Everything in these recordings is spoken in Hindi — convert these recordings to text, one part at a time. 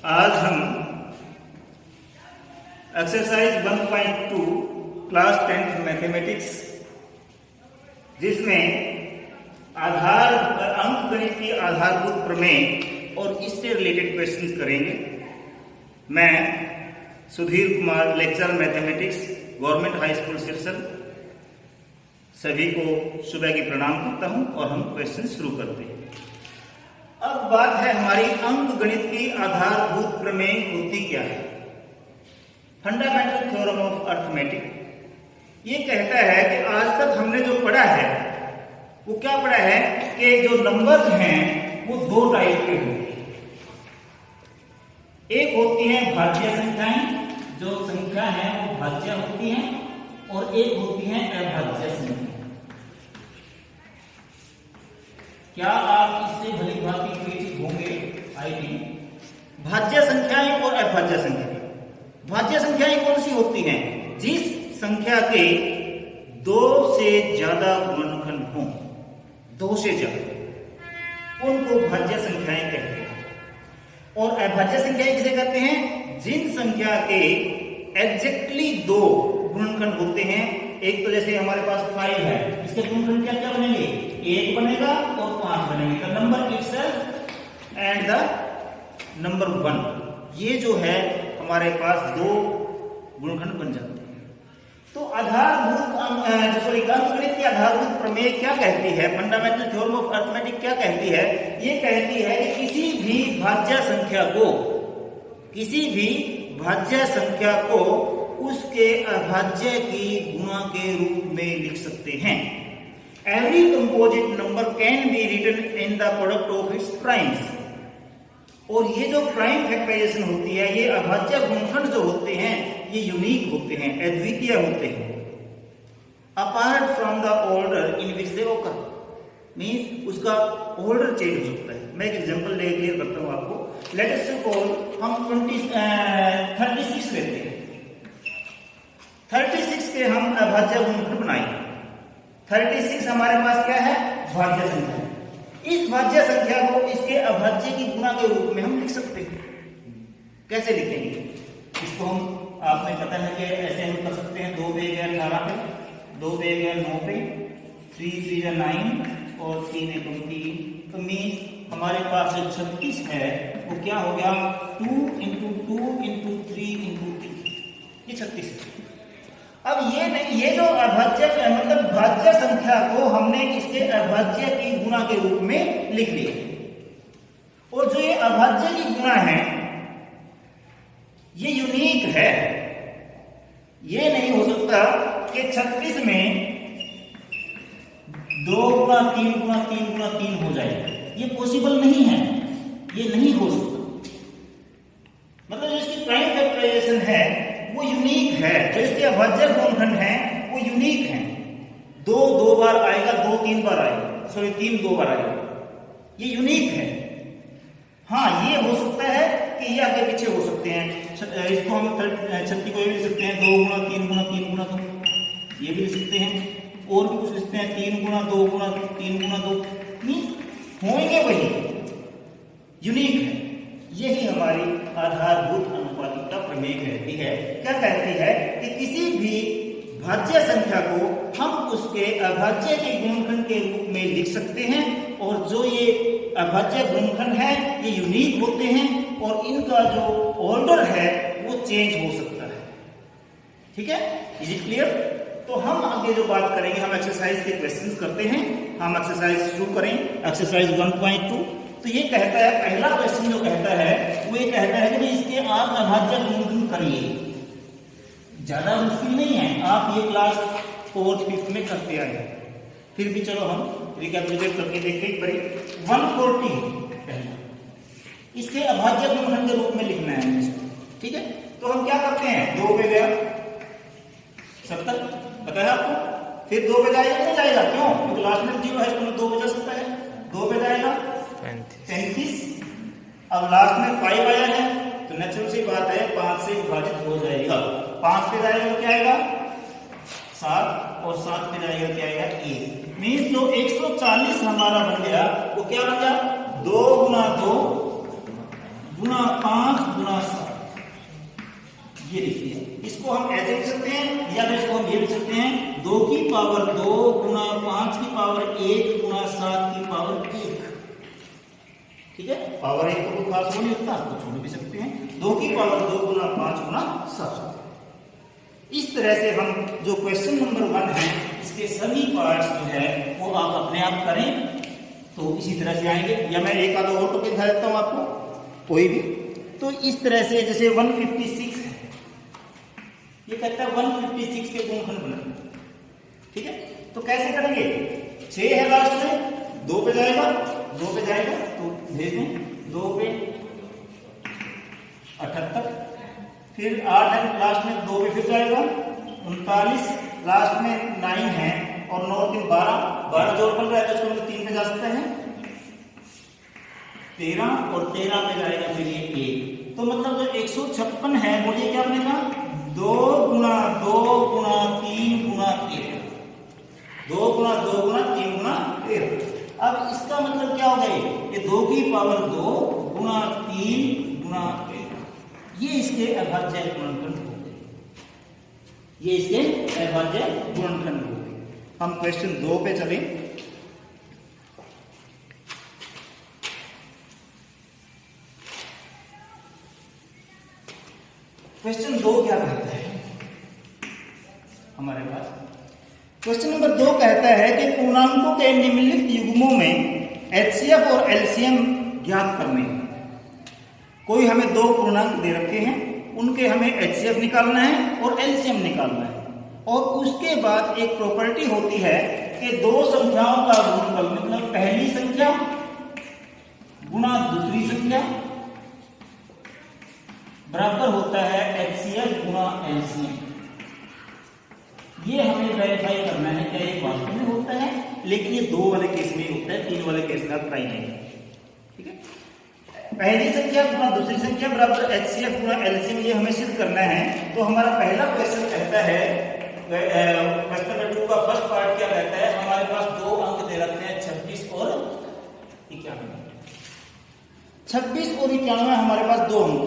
आज हम एक्सरसाइज 1.2 क्लास 10th मैथमेटिक्स, जिसमें अंकगणित की आधारभूत प्रमेय और इससे रिलेटेड क्वेश्चंस करेंगे। मैं Sudhir Kumar, lecturer mathematics, government high school Sirsal, सभी को सुबह की प्रणाम करता हूं और हम क्वेश्चन शुरू करते हैं। अब बात है हमारी अंकगणित की आधारभूत प्रमेय होती क्या है। फंडामेंटल थ्योरम ऑफ अर्थमेटिक ये कहता है कि आज तक हमने जो पढ़ा है वो क्या पढ़ा है कि जो नंबर्स हैं वो दो टाइप के होते हैं। एक होती है भाज्य संख्याएं, जो संख्या है वो भाज्य होती हैं, और एक होती है अभाज्य संख्या। क्या आप इससे भली भांति परिचित होंगे? आई थिंक भाज्य संख्याएं और अभाज्य संख्याएं। भाज्य संख्याएं कौन सी होती हैं? जिस संख्या के दो से ज्यादा गुणनखंड हों, दो से ज्यादा, उनको भाज्य संख्याएं कहते हैं। और अभाज्य संख्याएं किसे कहते हैं? जिन संख्या के एग्जैक्टली दो गुणनखंड होते हैं। एक तो जैसे हमारे पास 5 है, इसके गुणनखंड क्या क्या बनेंगे? 1 बनेगा और 5 बनेंगे। The number itself and the number 1, ये जो है हमारे पास दो गुणनखंड बन जाते हैं। तो अंकगणित की आधारभूत प्रमेय क्या कहती है? फंडामेंटल थ्योरम ऑफ अर्थमेटिक क्या कहती है? ये कहती है कि किसी भी भाज्य संख्या को उसके अभाज्य की गुणा के रूप में लिख सकते हैं। Every composite number can be written in the product of its primes। और ये जो प्राइम फैक्टराइजेशन होती है, ये अभाज्य गुणनखंड जो होते हैं ये यूनिक होते हैं, अद्वितीय होते हैं। Apart from the order in which they occur, means उसका ऑर्डर चेंज हो सकता है। मैं एक एग्जांपल क्लियर करता हूं आपको। लेट अस सपोज हम 36 लेते हैं। 36 के हम अभाज्य गुणनखंड बनाएंगे। 36 हमारे पास क्या है? भाज्य संख्या। इस भाज्य संख्या को इसके अभाज्य की गुणा के रूप में हम लिख सकते हैं। कैसे लिखेंगे इसको? हम आपने पता है कि ऐसे हम कर सकते हैं। 2 पे 18 पे, 2 पे 9 पे, 3 3 9 और 3 3। तो मीन्स हमारे पास जो 36 है वो क्या हो गया? 2 × 2 × 3 × 3, ये 36 है। अब ये जो अभाज्य मतलब भाज्य संख्या को हमने इसके अभाज्य की गुणा के रूप में लिख लिया। और जो ये अभाज्य की गुणा है ये यूनिक है। ये नहीं हो सकता कि 36 में 2 × 3 × 3 × 3 हो जाए। ये पॉसिबल नहीं है, ये नहीं हो सकता। मतलब जो इसकी प्राइम फैक्टराइजेशन है वो यूनिक है, जो इसके अभाज्य गुणनखंड हैं वो यूनिक हैं। 2 2 बार आएगा, 2 3 बार आएगा, 3 2 बार आएगा, ये यूनिक है। हाँ, ये हो सकता है कि ये आगे पीछे हो सकते हैं। इसको हम 36 को ये भी लिख सकते हैं 2 × 3 × 3 × 2, ये भी लिख सकते हैं। और भी कुछ लिखते हैं 3 × 2 × 3 × 2, मींस होंगे वही, यूनिक है। यही हमारी आधारभूत अनुपातिकता प्रमेय कहती है। क्या कहती है कि किसी भी भाज्य संख्या को हम उसके अभाज्य के गुणनखंड के रूप में लिख सकते हैं। और जो ये अभाज्य गुणनखंड है ये यूनिक होते हैं और इनका जो ऑर्डर है वो चेंज हो सकता है। ठीक है, इज इट क्लियर? तो हम आगे जो बात करेंगे, हम एक्सरसाइज के क्वेश्चंस करते हैं। हम एक्सरसाइज शुरू करें। एक्सरसाइज 1.2। तो ये कहता है, पहला क्वेश्चन जो कहता है वो ये कहता है कि इसके आप अभाज्य गुणनखंड करिए। ज्यादा मुश्किल नहीं है, आप ये क्लास 4th 5th में करते आए हैं। फिर भी चलो हम रिकैपिचुलेट करके देखें। 140 पहला, इसके अभाज्य गुणनखंड के रूप में लिखना है इसको। ठीक है, तो हम क्या करते हैं? 2 पे गया 70, पता है आपको। फिर 2 पे जाएगा, नहीं जाएगा? क्यों? क्योंकि लास्ट में 0 है, इसमें 2 पे जा सकता है। 2 पे जाएगा 35। अब लास्ट में 5 आया है तो नेचुरल सी बात है 5 से विभाजित हो जाएगा। 5 पे जाएगा तो क्या आएगा? 7, और 7 पे जाएगा क्या आएगा? 1। मीन्स जो 140 हमारा बन गया वो क्या बन गया? 2 × 2 × 5 गुना 7, ये लिखिए। इसको हम ऐसे लिख सकते हैं या फिर इसको हम ये लिख सकते हैं 2 की पावर 2 गुना 5 की पावर 1 गुना 7 की पावर 1। ठीक है, पावर 1 को खास नहीं होता, आपको छोड़ भी सकते हैं। 2 की पावर 2 गुना 5 गुना 7। इस तरह से हम जो क्वेश्चन नंबर 1 है इसके सभी पार्ट्स जो है वो आप अपने आप करें तो इसी तरह से आएंगे। या मैं एक आधा और टॉपिक दिखा देता हूं आपको, कोई भी। तो इस तरह से जैसे 156 है, ये कहता है 156 के गुणनखंड बना। ठीक है, तो कैसे करेंगे? 6 है लास्ट में, 2 पे जाएगा, 2 पे जाएगा तो भेज दें, 2 पे 78, फिर 8 है लास्ट में, 2 पे फिर जाएगा 39, लास्ट में 9 है और 9 3 12 जोड़ बन रहा है तो इसको हम 3 पे जा सकते हैं, 13 और 13 पे जाएगा फिर ये 1। तो मतलब जो 156 है, बोलिए क्या बनेगा? 2 गुना 2 गुना 3 गुना 13, 2 गुना 2 गुना 3 गुना 13। अब इसका मतलब क्या हो गया? ये 2 की पावर 2 गुना 3 गुना 13, ये इसके अभाज्य गुणनखंड हो गए। ये इसके अभाज्य गुणनखंड हो गए। हम क्वेश्चन 2 पे चले। क्वेश्चन 2 क्या कहता है हमारे पास? क्वेश्चन नंबर 2 कहता है कि पूर्णांकों के निम्नलिखित युग्मों में एचसीएफ और एलसीएम ज्ञात करने हैं। कोई हमें 2 पूर्णांक दे रखे हैं, उनके हमें एचसीएफ निकालना है और एलसीएम निकालना है। और उसके बाद एक प्रॉपर्टी होती है कि 2 संख्याओं का गुणनफल, मतलब पहली संख्या गुणा दूसरी संख्या बराबर होता है एचसीएफ गुणा एलसीएम। ये हमें वेरीफाई करना है क्या ये वास्तव में होता है, लेकिन ये 2 वाले केस में होता है, 3 वाले केस में आप ट्राई नहीं। ठीक है, पहली संख्या गुणा दूसरी संख्या बराबर एचसीएफ गुणा एलसीएम, ये हमें सिद्ध करना है। तो हमारा पहला क्वेश्चन कहता है, क्वेश्चन नंबर 2 का फर्स्ट पार्ट क्या कहता है? हमारे पास 2 अंक दे रखते हैं 26 और 91। 26 और 91 हमारे पास 2 अंक,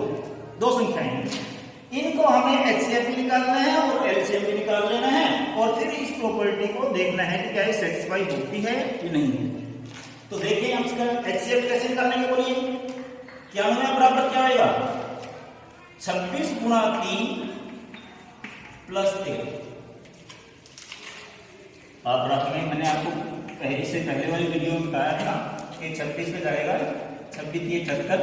2 संख्याएं हैं। इनको हमें एचसीएफ भी निकालना है और एलसीएम भी निकाल लेना है और फिर इस प्रॉपर्टी को देखना है कि क्या ये सेटिस्फाई होती है कि नहीं है। तो देखिए हम इसका एचसीएफ कैसे निकालेंगे, बोलिए। 91 बराबर क्या आएगा? 26 गुणा 3 प्लस 13। आप रखें, मैंने आपको इससे पहले वाली वीडियो में बताया था कि 26 पे जाएगा, 26 ये 76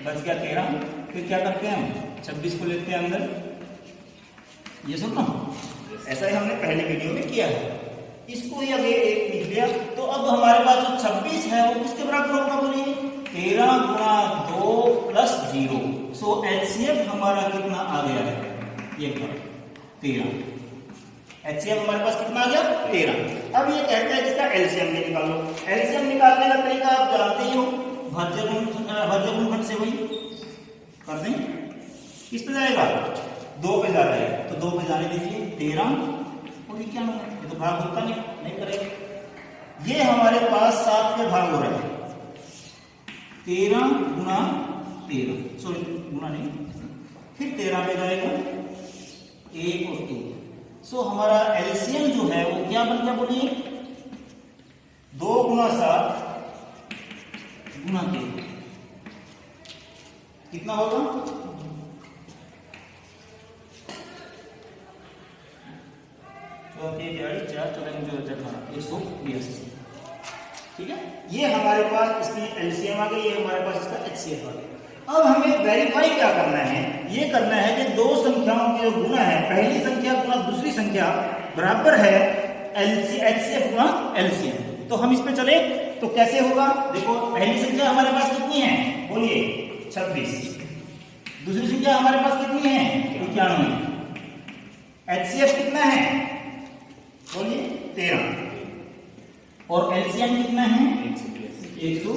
बच गया 13। फिर क्या करते हैं हम? 26 को लेते हैं अंदर, ये सुनना, ऐसा ही हमने पहले वीडियो में किया है। इसको ही आगे 1 लिख दिया। तो अब हमारे पास जो 26 है वो किसके बराबर होगा, बोलिए? 13 गुणा 2 प्लस 0। सो एचसीएफ हमारा कितना आ गया है? ये 13। एचसीएफ हमारे पास कितना आ गया? 13। अब ये कहता है इसका एलसीएम भी निकालो। एलसीएम निकालने का तरीका आप जानते ही हो, भाज्य गुणनखंड से वही कर दें। किस पे जाएगा? 2 पे जा रहा है तो 2 पे जाने दीजिए। 13 और 91, ये तो भाग होता नहीं करेगा। ये हमारे पास 7 पे भाग हो रहा है। 13 गुना 13, सॉरी गुना नहीं, फिर 13 पे जाएगा 1 और 1। सो हमारा एलसीएम जो है वो क्या बन गया, बोलिए? 2 गुना 7 गुना 13 कितना होगा? 182। ठीक है, ये हमारे पास इसकी एलसीएम आ गई, ये हमारे पास इसका एचसीएफ आ गया। अब हमें वेरीफाई क्या करना है? ये करना है कि 2 संख्याओं के जो गुणा है, पहली संख्या गुणा दूसरी संख्या बराबर है एचसीएफ गुणा एलसीएम। तो हम इस पे चले तो कैसे होगा? देखो, पहली संख्या हमारे पास कितनी है, बोलिए? 26। दूसरी संख्या हमारे पास कितनी है? 91। एचसीएफ कितना है, बोलिए? 13। और एलसीएम कितना है? 182।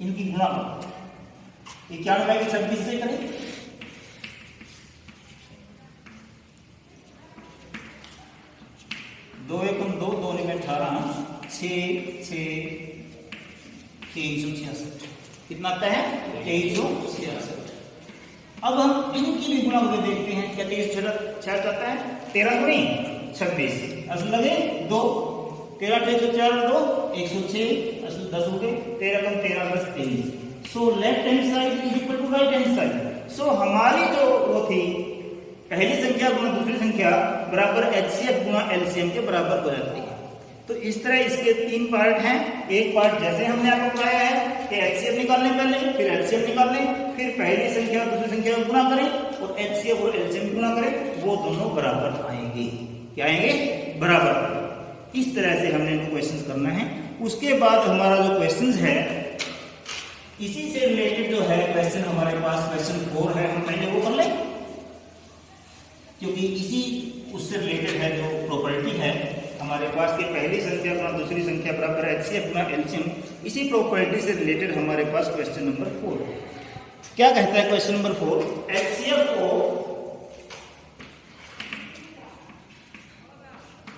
इनकी गुणा 91 की 26 से करें, 2 एकम 2, 2 निकल 18, 6 2366 कितना आता है? 2366। अब हम इनकी भी गुणा करके देखते हैं। क्या 23 6 जाता है, 13 गुणी 26 असल लगे 2, 13 6 4 2 106 असल 10 हो गए, 13 कम 13 10 23। So left hand side is equal to right hand side. So हमारी जो वो थी पहली संख्या गुणा दूसरी संख्या बराबर एचसीएफ गुणा एलसीएम के बराबर हो जाती है। तो इस तरह इसके 3 पार्ट हैं। एक पार्ट जैसे हमने आपको बताया है कि एचसीएफ निकालने पहले, फिर एलसीएम निकालें, फिर पहली संख्या और दूसरी संख्या को गुणा करें और एचसीएफ और एलसीएम गुणा करें, वो दोनों बराबर आएंगे। क्या आएंगे? बराबर। इस तरह से हमने इनको क्वेश्चंस करना है। उसके बाद हमारा जो क्वेश्चंस है इसी से रिलेटेड जो है क्वेश्चन हमारे पास क्वेश्चन 4 है, हम पहले वो कर लें क्योंकि इसी उससे रिलेटेड है जो प्रॉपर्टी है हमारे पास कि पहली संख्या गुणा दूसरी संख्या बराबर एचसीएफ गुणा एलसीएम। इसी प्रॉपर्टी से रिलेटेड हमारे पास क्वेश्चन नंबर 4 क्या कहता है। क्वेश्चन नंबर 4, एचसीएफ को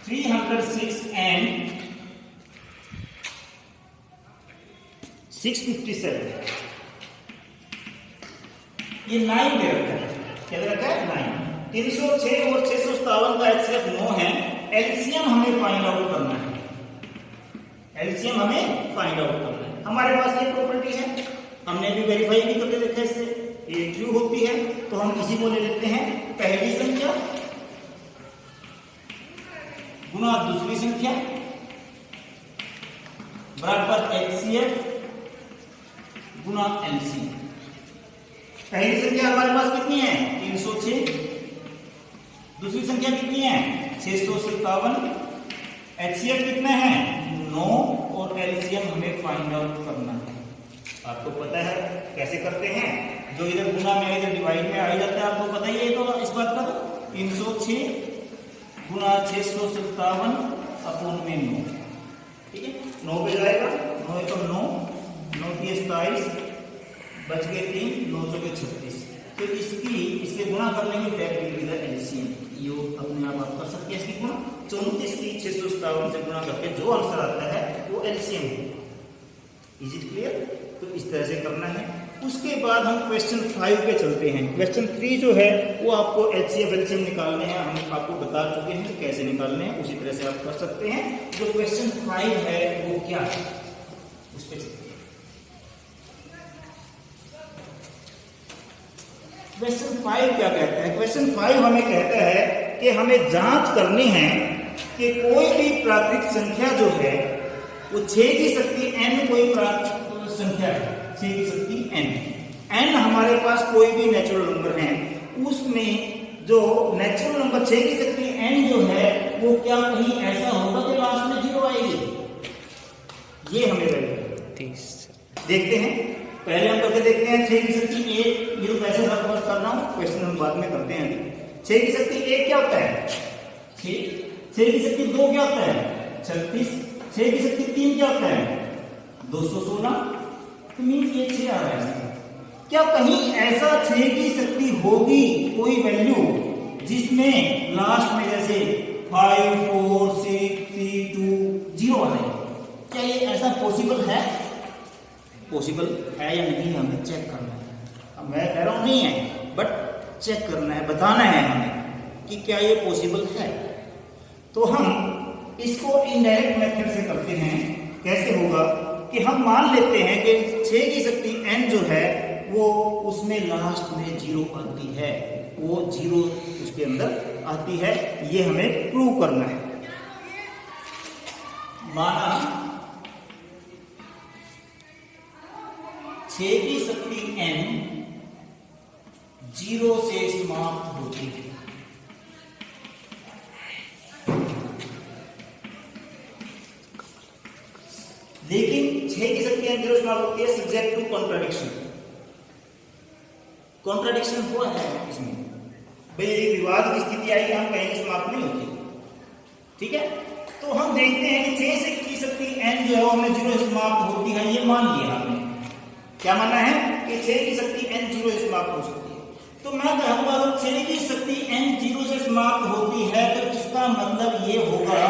306 एंड 657 ये 9 दे रखा है। क्या दे रखा है? 9। 306 और 657 का एचसीएफ 9 है। एलसीएम हमें फाइंड आउट करना है। एलसीएम हमें फाइंड आउट करना है। हमारे पास ये प्रॉपर्टी है, हमने भी वेरीफाई भी करके देखा इससे, ये ट्रू होती है। तो हम इसी को ले लेते हैं, पहली संख्या गुणा दूसरी संख्या बराबर एचसीएफ गुणा एलसीएम। पहली संख्या हमारे पास कितनी है? 306। दूसरी संख्या कितनी है? 657। एचसीएफ कितना है? 9 और एलसीएम हमें फाइंड आउट करना है। आपको पता है कैसे करते हैं, जो इधर गुणा में इधर डिवाइड में आ जाता है, आपको पता ही है तो इस बात का। 306 गुणा 657 अपॉन में 9, ठीक है। 9 पे जाएगा, 9 तो 9, 9 की 27 बच गए 3, 9 चौके 36। तो इससे गुणा कर लेंगे एलसीएम। यो अपने आप कर सकते हैं इसकी गुणा। 34 की 657 से गुणा करके जो आंसर आता है वो एलसीएम है। Is it clear? तो इस तरह से करना है। उसके बाद हम क्वेश्चन 5 पे चलते हैं। क्वेश्चन 3 जो है वो आपको एचसीएफ एलसीएम निकालने हैं, हम आपको बता चुके हैं कैसे निकालने हैं, उसी तरह से आप कर सकते हैं। जो क्वेश्चन 5 है वो क्या है, उस पर चलते हैं। क्वेश्चन 5 क्या कहता है? क्वेश्चन 5 हमें कहता है कि हमें जांच करनी है कि कोई भी प्राकृतिक संख्या जो है वो 6 की शक्ति n कोई प्राकृतिक संख्या है, 6 की शक्ति n हमारे पास कोई भी नेचुरल नंबर है, उसमें जो नेचुरल नंबर 6 की शक्ति n जो है वो क्या कहीं ऐसा होगा कि लास्ट में 0 आएगी? ये हमें देखते हैं। पहले हम करके देखते हैं 6 की शक्ति 1, ये तो वैसे रफ वर्क कर रहा हूं, क्वेश्चन हम बाद में करते हैं। अभी 6 की शक्ति 1 क्या होता है? 6 की शक्ति 2 क्या होता है? 36। 6 की शक्ति 3 क्या होता है? 216। तो मीन्स ये 6 आ रहा है। क्या कहीं ऐसा 6 की शक्ति होगी कोई वैल्यू जिसमें लास्ट में जैसे 5 4 6 3 2 0 आ जाए? क्या ये ऐसा पॉसिबल है? पॉसिबल है या नहीं हमें चेक करना है। अब मैं कह रहा हूं नहीं है, बट चेक करना है, बताना है हमें कि क्या ये पॉसिबल है। तो हम इसको इनडायरेक्ट मेथड से करते हैं। कैसे होगा कि हम मान लेते हैं कि 6 की शक्ति n जो है वो उसमें लास्ट में 0 आती है, वो 0 उसके अंदर आती है। ये हमें प्रूव करना है। माना 6 की शक्ति n 0 से समाप्त होती है। लेकिन 6 की शक्ति n 0 से समाप्त होती है सब्जेक्ट टू कॉन्ट्राडिक्शन। कॉन्ट्राडिक्शन हुआ है इसमें, भाई विवाद की स्थिति आई, हम कहेंगे समाप्त नहीं होती, ठीक है। तो हम देखते हैं कि 6 की शक्ति n जो है वो हमें 0 से समाप्त होती है, ये मान लिया हमने। क्या मानना है कि 6 की शक्ति n 0 से समाप्त हो सकती है। तो मैं कहूंगा अगर 6 की शक्ति n 0 से समाप्त होती है तो इसका मतलब ये होगा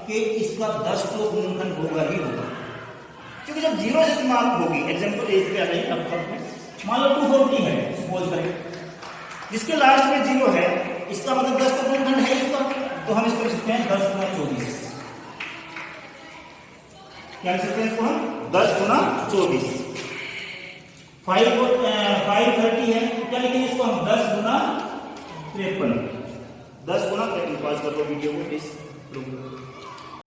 कि इसका 10 तो गुणनखंड होगा ही होगा, क्योंकि जब 0 से समाप्त होगी, एग्जाम्पल इस पे आ जाइए। अब मान लो 240 है, सपोज करें जिसके लास्ट में 0 है, इसका मतलब 10 का गुणनखंड है इसका, तो हम इसको लिख सकते हैं 10 गुना 24। क्या लिख सकते हैं इसको हम? 10 गुना 24। 530 है, तो क्या लिखेंगे इसको हम? 10 गुना 53। 10 गुना 53। पास कर दो वीडियो को प्लीज।